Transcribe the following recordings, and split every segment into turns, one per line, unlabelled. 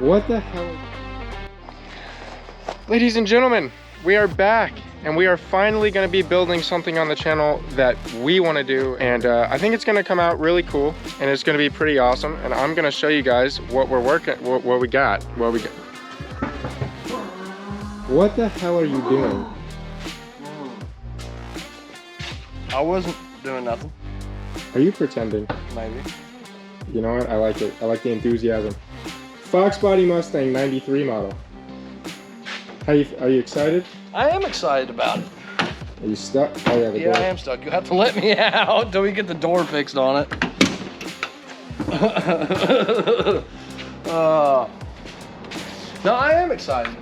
What the hell? Ladies and gentlemen, we are back and we are finally going to be building something on the channel that we want to do, and I think it's going to come out really cool and it's going to be pretty awesome, and I'm going to show you guys what we're working, what we got. What the hell are you doing?
I wasn't doing nothing.
Are you pretending?
Maybe.
You know what? I like it. I like the enthusiasm. Fox Body Mustang 93 model. Are you excited?
I am excited about it.
Are you stuck? Oh yeah, the door.
I am stuck. You have to let me out until we get the door fixed on it. No, I am excited.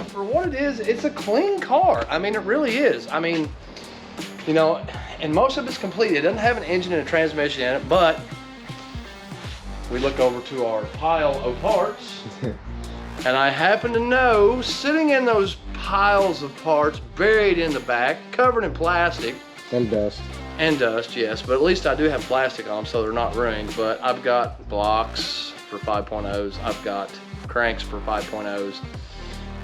For what it is, it's a clean car. I mean, it really is. I mean, you know, and most of it's complete. It doesn't have an engine and a transmission in it, but we look over to our pile of parts, and I happen to know, sitting in those piles of parts, buried in the back, covered in plastic.
And dust. And
dust, yes, but at least I do have plastic on them so they're not ruined. But I've got blocks for 5.0s, I've got cranks for 5.0s,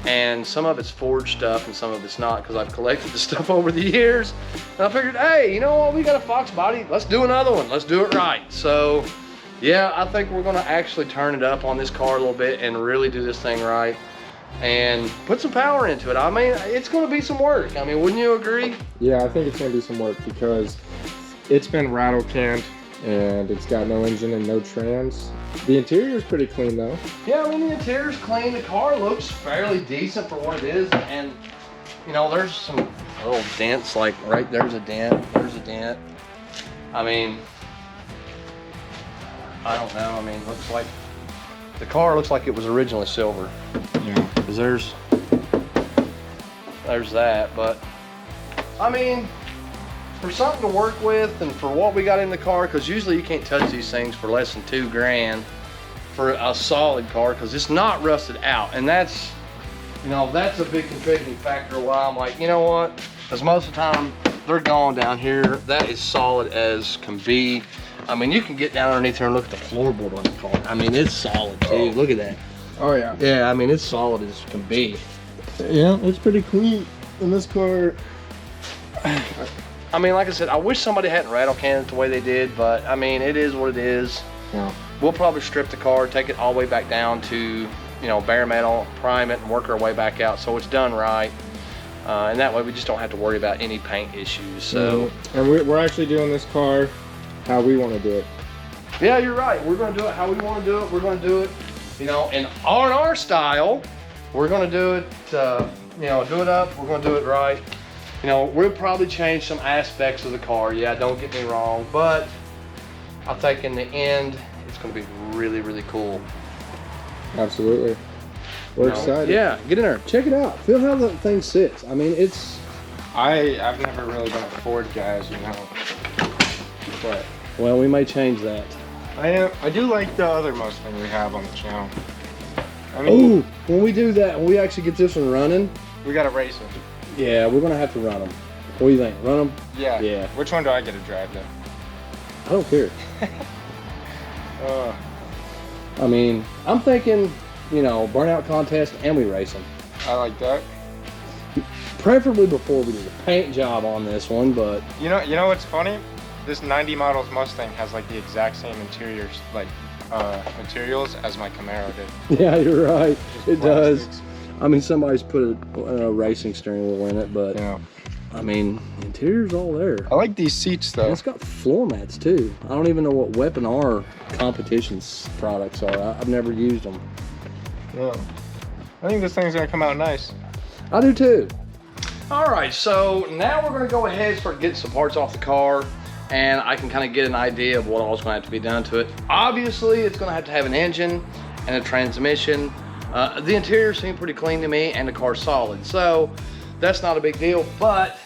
and some of it's forged stuff and some of it's not, because I've collected the stuff over the years. And I figured, hey, you know what, we got a Fox Body, let's do another one, let's do it right. So yeah, I think we're gonna actually turn it up on this car a little bit and really do this thing right and put some power into it. I mean, it's gonna be some work. I mean, wouldn't you agree?
Yeah, I think it's gonna be some work because it's been rattle canned and it's got no engine and no trans. The interior is pretty clean though.
Yeah, I mean, the interior's clean. The car looks fairly decent for what it is, and you know, there's some little dents, like right there's a dent, there's a dent. I mean, I don't know. I mean, looks like the car looks like it was originally silver.
Yeah.
Cause there's that, but I mean, for something to work with and for what we got in the car, because usually you can't touch these things for less than $2 grand for a solid car, because it's not rusted out, and that's, you know, that's a big contributing factor why I'm like, you know what? Because most of the time they're gone down here. That is solid as can be. I mean, you can get down underneath here and look at the floorboard on the car. I mean, it's solid too. Look at that.
Oh yeah.
Yeah, I mean, it's solid as can be.
Yeah, it's pretty clean in this car.
I mean, like I said, I wish somebody hadn't rattle canned it the way they did, but I mean, it is what it is.
Yeah.
We'll probably strip the car, take it all the way back down to, you know, bare metal, prime it, and work our way back out so it's done right. And that way we just don't have to worry about any paint issues. So.
And we're actually doing this car how we want to do it.
Yeah, you're right. We're going to do it how we want to do it. We're going to do it, you know, in on our style. We're going to do it, you know, do it up. We're going to do it right. You know, we'll probably change some aspects of the car. Yeah, don't get me wrong, but I think in the end, it's going to be really, really cool.
Absolutely. We're excited.
Yeah, get in there. Check it out. Feel how the thing sits. I mean, it's...
I've never really been a Ford guy, as you know. But
well, we may change that.
I do like the other Mustang we have on the channel. I mean,
ooh, when we do that, when we actually get this one running,
we got to race it.
Yeah, we're gonna have to run them. What do you think? Run them?
Yeah.
Yeah.
Which one do I get to drive then?
I don't care. I mean, I'm thinking, you know, burnout contest and we race them.
I like that.
Preferably before we do the paint job on this one, but
you know what's funny? This 90 models Mustang has like the exact same interiors, like materials as my Camaro did.
Yeah, you're right. It does. I mean, somebody's put a racing steering wheel in it, but yeah. I mean, the interior's all there.
I like these seats though.
And it's got floor mats too. I don't even know what Weapon R competition's products are. I've never used them.
Yeah. I think this thing's gonna come out nice.
I do too. All right, so now we're gonna go ahead and start getting some parts off the car, and I can kind of get an idea of what all's gonna have to be done to it. Obviously, it's gonna have to have an engine and a transmission. The interior seemed pretty clean to me, and the car's solid, so that's not a big deal. But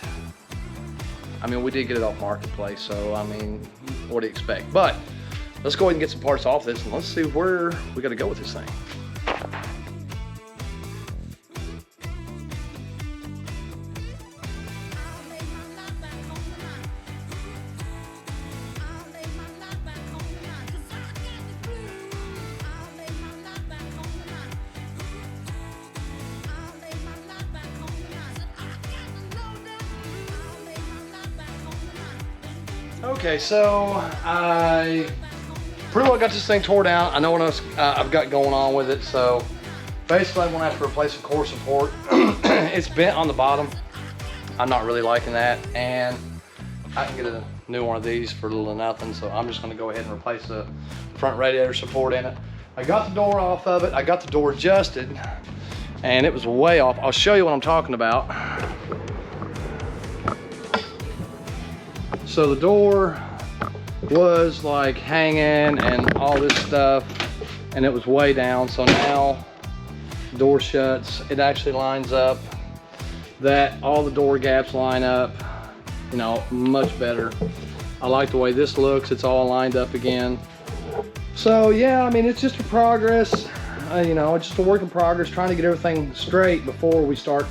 I mean, we did get it off Marketplace, so I mean, what do you expect? But let's go ahead and get some parts off this, and let's see where we got to go with this thing. Okay, so I pretty well got this thing tore down. I know what else I've got going on with it. So basically I'm gonna have to replace the core support. It's bent on the bottom. I'm not really liking that. And I can get a new one of these for little to nothing. So I'm just gonna go ahead and replace the front radiator support in it. I got the door off of it. I got the door adjusted and it was way off. I'll show you what I'm talking about. So the door was like hanging and all this stuff, and it was way down. So now the door shuts. It actually lines up. That all the door gaps line up, you know, much better. I like the way this looks. It's all lined up again. So yeah, I mean, it's just a progress. You know, it's just a work in progress, trying to get everything straight before we start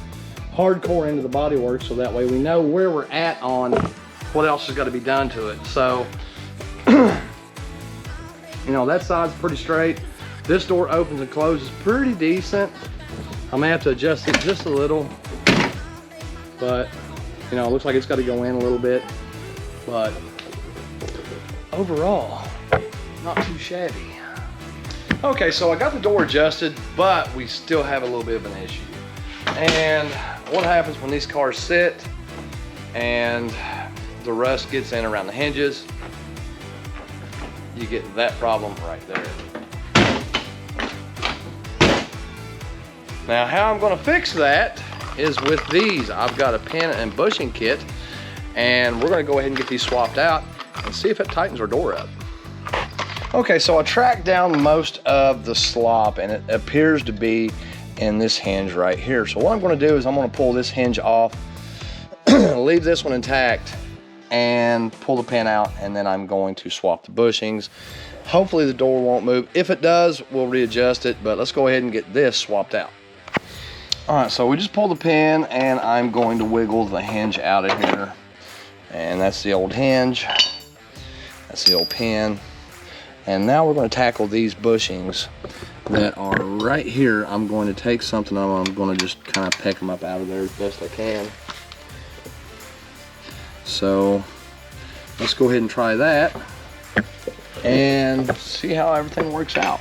hardcore into the bodywork, so that way we know where we're at on what else has got to be done to it. So, you know, that side's pretty straight. This door opens and closes pretty decent. I may have to adjust it just a little, but you know, it looks like it's got to go in a little bit, but overall, not too shabby. Okay, so I got the door adjusted, but we still have a little bit of an issue. And what happens when these cars sit and the rust gets in around the hinges? You get that problem right there. Now, how I'm gonna fix that is with these. I've got a pin and bushing kit, and we're gonna go ahead and get these swapped out and see if it tightens our door up. Okay, so I tracked down most of the slop, and it appears to be in this hinge right here. So what I'm gonna do is I'm gonna pull this hinge off, leave this one intact, and pull the pin out, and then I'm going to swap the bushings. Hopefully the door won't move. If it does, we'll readjust it, but let's go ahead and get this swapped out. All right, so we just pulled the pin, and I'm going to wiggle the hinge out of here. And that's the old hinge. That's the old pin. And now we're going to tackle these bushings that are right here. I'm going to take something of them. I'm going to just kind of pick them up out of there as best I can. So let's go ahead and try that and see how everything works out.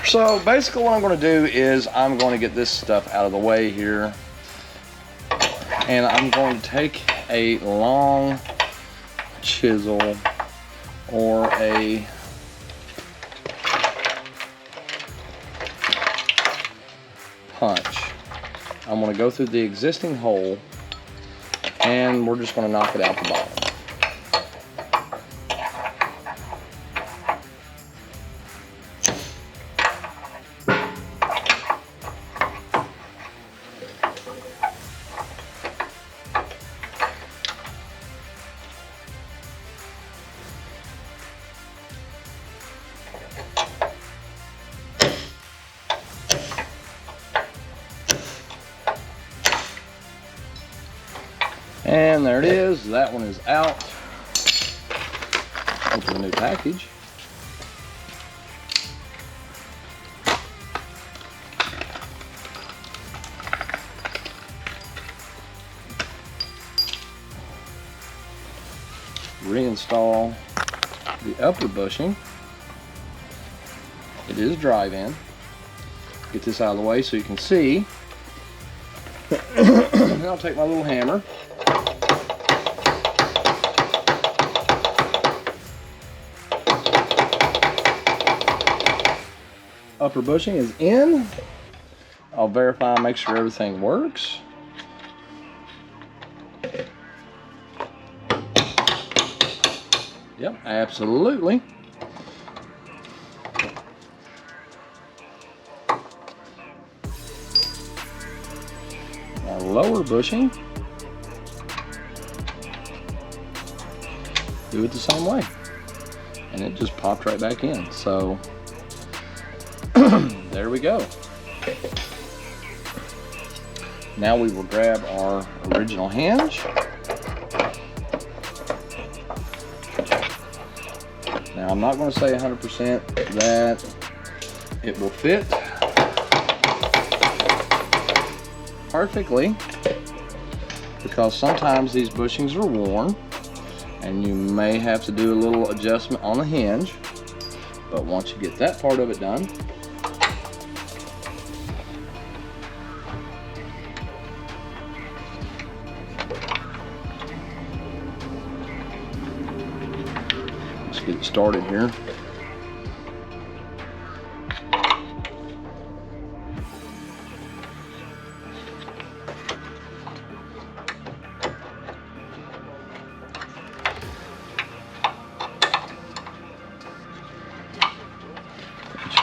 So basically what I'm going to do is I'm going to get this stuff out of the way here, and I'm going to take a long chisel or a punch. I'm going to go through the existing hole, and we're just going to knock it out the bottom. And there it is. That one is out. Open the new package. Reinstall the upper bushing. It is drive-in. Get this out of the way so you can see. Then I'll take my little hammer. Upper bushing is in. I'll verify and make sure everything works. Yep, absolutely. Now lower bushing. Do it the same way. And it just popped right back in. So there we go. Now we will grab our original hinge. Now I'm not going to say 100% that it will fit perfectly, because sometimes these bushings are worn And you may have to do a little adjustment on the hinge, but once you get that part of it done, let's get it started here.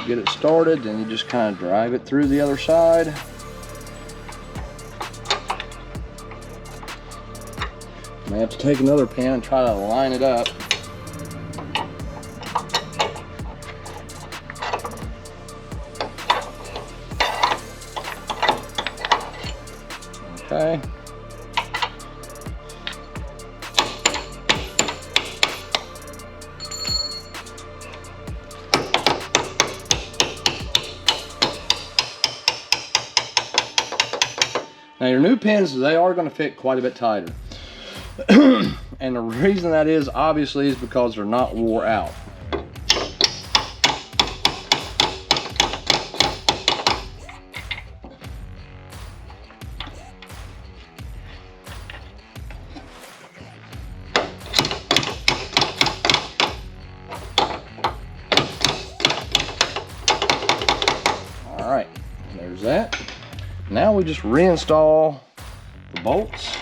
Get it started, then you just kind of drive it through the other side. You may have to take another pin and try to line it up. Okay. Now your new pins, they are going to fit quite a bit tighter. And the reason that is, obviously, is because they're not wore out. All right, there's that. Now we just reinstall the bolts.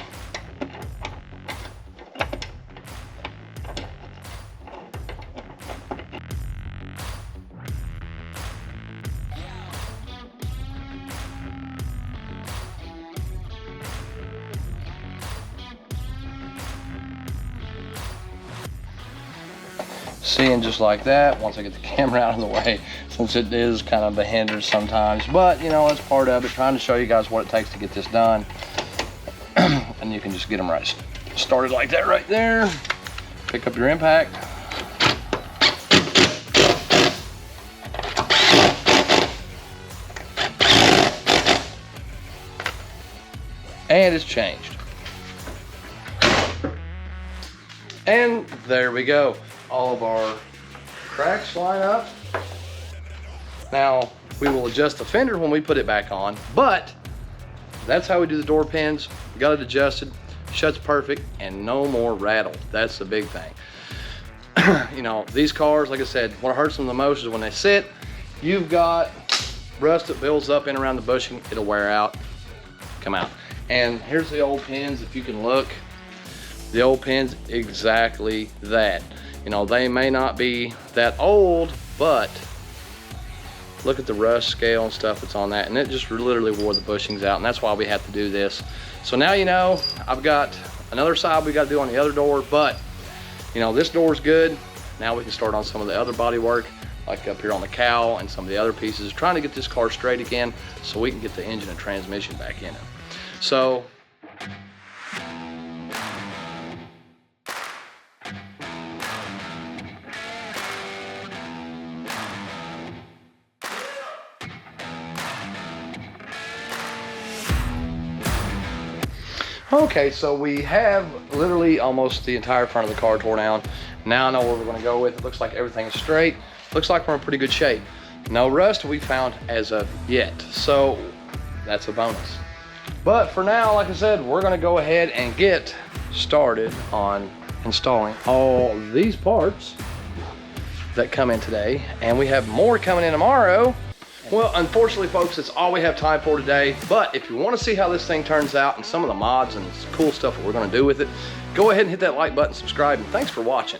Seeing just like that, once I get the camera out of the way, since it is kind of a hindrance sometimes, but you know, that's part of it, trying to show you guys what it takes to get this done. And you can just get them right started like that right there. Pick up your impact. And it's changed. And there we go. All of our cracks line up. Now, we will adjust the fender when we put it back on, but that's how we do the door pins. We got it adjusted, shuts perfect, and no more rattle. That's the big thing. You know, these cars, like I said, what hurts them the most is when they sit, you've got rust that builds up in around the bushing, it'll wear out, come out. And here's the old pins, if you can look. The old pins, exactly that. You know, they may not be that old, but look at the rust scale and stuff that's on that, and it just literally wore the bushings out, and that's why we have to do this. So now you know, I've got another side we got to do on the other door, but you know, this door's good. Now we can start on some of the other body work, like up here on the cowl and some of the other pieces, trying to get this car straight again so we can get the engine and transmission back in it. So okay, so we have literally almost the entire front of the car tore down. Now I know where we're going to go with. It looks like everything's straight. Looks like we're in pretty good shape. No rust we found as of yet, so that's a bonus. But for now, like I said, we're going to go ahead and get started on installing all these parts that come in today, and we have more coming in tomorrow. Well, unfortunately, folks, that's all we have time for today. But if you want to see how this thing turns out and some of the mods and cool stuff that we're going to do with it, go ahead and hit that like button, subscribe, and thanks for watching.